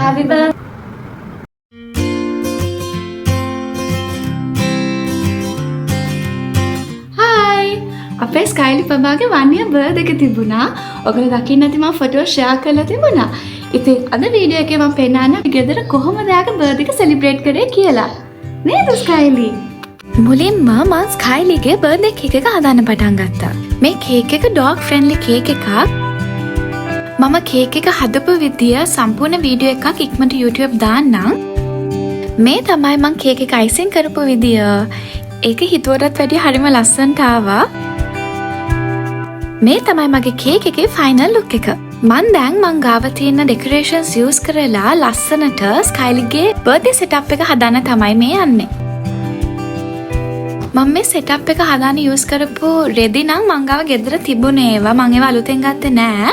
Happy birthday. Hi. අපේ ස්කයිලි පබාගේ 1 year birthday එක තිබුණා. ඔයගොල්ලෝ දකින්න ඇති මම ෆොටෝ ෂෙයා කරලා තිබුණා. ඉතින් අද වීඩියෝ එකේ මම පෙන්නන්න ගෙදර කොහොමද යාගේ birthday එක සෙලිබ්‍රේට් කරේ කියලා. නේද ස්කයිලි? මුලින්ම මම ස්කයිලිගේ birthday cake එක හදන්න පටන් ගත්තා. මේ cake එක dog friendly cake එකක්. මම cake එක හදපු විදිය සම්පූර්ණ වීඩියෝ එකක් ඉක්මනට YouTube දාන්නම්. මේ තමයි මම cake එක icing කරපු විදිය. ඒක හිතුවටත් වැඩිය හරිම ලස්සනට ආවා. මේ තමයි මගේ cake එකේ final look එක. මං ගාව තියෙන decorations use කරලා ලස්සනට ස්කයිලිගේ birthday setup එක හදන්න තමයි මේ යන්නේ. මම මේ setup එක හදන්න use කරපු රෙදි නම් මං ගාව ගෙදර තිබුණේ ඒවා. මං ඒවා අලුතෙන් ගත්තේ නෑ.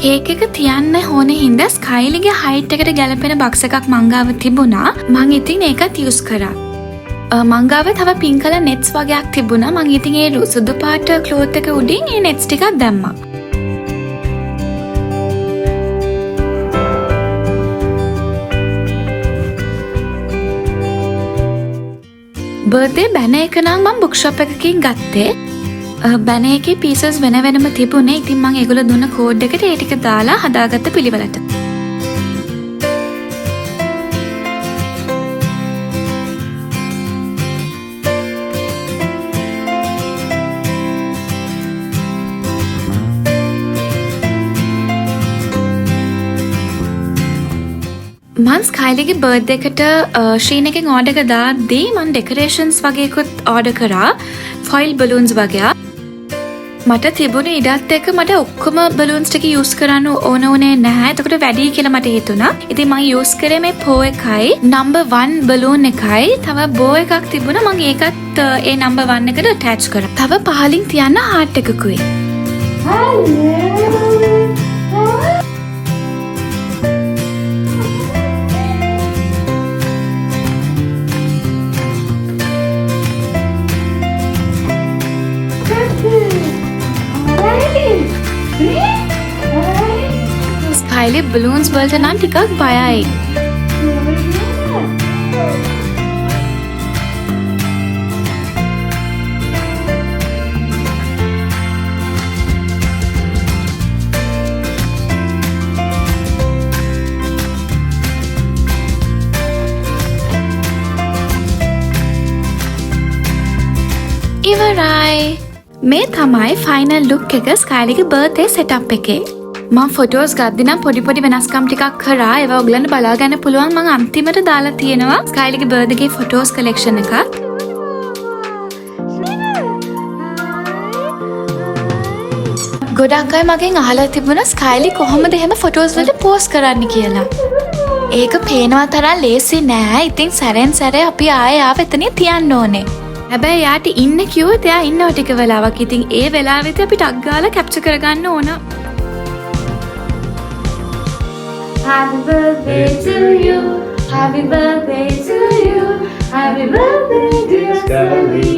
කේක් එක තියන්න ඕන හින්දා ස්කයිලිගේ height එකට ගැලපෙන box එකක් මං ගාව තිබුණා. මං ඉතින් ඒකත් use කරා. මං ගාව තව pink color nets වගේක් තිබුණා. මං ඉතින් ඒ සුදු පාට cloth එක උඩින් ඒ nets ටිකක් දැම්මා. birthday banner එක නම් මං bookshop එකකින් ගත්තේ. banner එකේ pieces වෙන වෙනම තිබුණේ. ඉතින් මං ඒගොල්ලෝ දුන්න කෝඩ් එකට ඒ ටික දාලා හදාගත්ත පිළිවෙලට. මං ස්කයිලිගේ බර්ත්ඩේ එකට ශ්‍රීන් එකෙන් ඕඩර් එක දාද්දී මං ඩෙකොරේෂන්ස් වගේකුත් ඕඩර් කරා. ෆොයිල් බලූන්ස් වගේ. මට තිබුණේ ඉඩත් එක්ක මට ඔක්කොම බලූන්ස් ටික යූස් කරන්න ඕන උනේ නැහැ. එතකොට වැඩි කියලා මට හිතුණා. ඉතින් මං යූස් කරේ මේ පෝ එකයි number 1 බලූන් එකයි. තව බෝ එකක් තිබුණා. මං ඒකත් ඒ number 1 එකට attach කරා. තව පහලින් තියන්න heart එකකුයි. ස්කයිලි බලූන්ස් වලට නම් ටිකක් බයයි. ඉවරයි. මේ තමයි ෆයිනල් ලුක් එක ස්කයිලිගේ බර්ත්ඩේ සෙටප් එකේ. මම ෆොටෝස් ගද්දි නම් පොඩි වෙනස්කම් ටිකක් කරා. ඒවා ඔයගලන්ට බලා ගන්න පුළුවන්. මම අන්තිමට දාලා තියෙනවා ස්කයිලිගේ බර්ත්ඩේ ෆොටෝස් කලෙක්ෂන් එකක්. ගොඩක් අය මගෙන් අහලා තිබුණා ස්කයිලි කොහොමද එහෙම ෆොටෝස් වලට පෝස්ට් කරන්න කියලා. ඒක පේනවා තරම් ලේසි නෑ. ඉතින් සැරෙන් සැරේ අපි ආයෙ ආව එතනින් තියන්න ඕනේ. හැබැයි යාට ඉන්න කිව්වොත් එයා ඉන්නව ටික වෙලාවක්. ඉතින් ඒ වෙලාවෙත් අපි ටක් ගාලා කැප්චර් කරගන්න ඕන. Happy birthday to you. Happy birthday to you. Happy birthday dear Scully.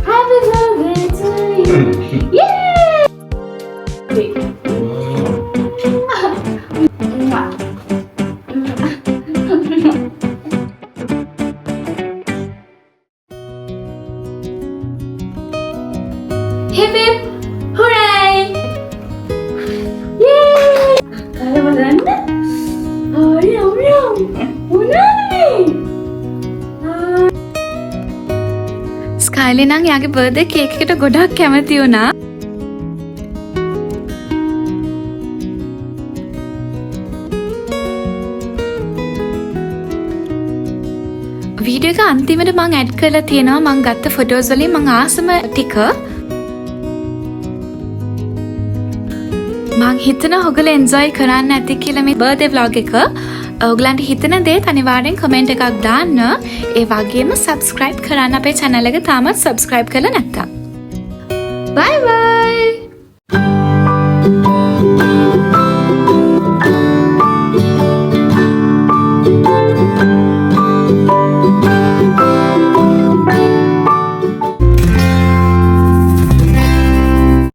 Happy birthday to you. Yay! Hip hip hooray! Yay! Kala බලන්න. හරි යම්. උනානේ. ස්කයිලි නම් යාගේ බර්ත්ඩේ කේක් එකට ගොඩක් කැමති වුණා. වීඩියෝ එක අන්තිමට මං ඇඩ් කරලා තියෙනවා මං ගත්ත ෆොටෝස් වලින් මං ආසම ටික. මං හිතනවා ඔයගොල්ලෝ එන්ජොයි කරන්න ඇති කියලා මේ බර්ත්ඩේ vlog එක. ඔයගලන්ට හිතන දේත් අනිවාර්යෙන් කමෙන්ට් එකක් දාන්න. ඒ වගේම subscribe කරන්න අපේ channel එක තාමත් subscribe කරලා නැත්තම්. Bye bye.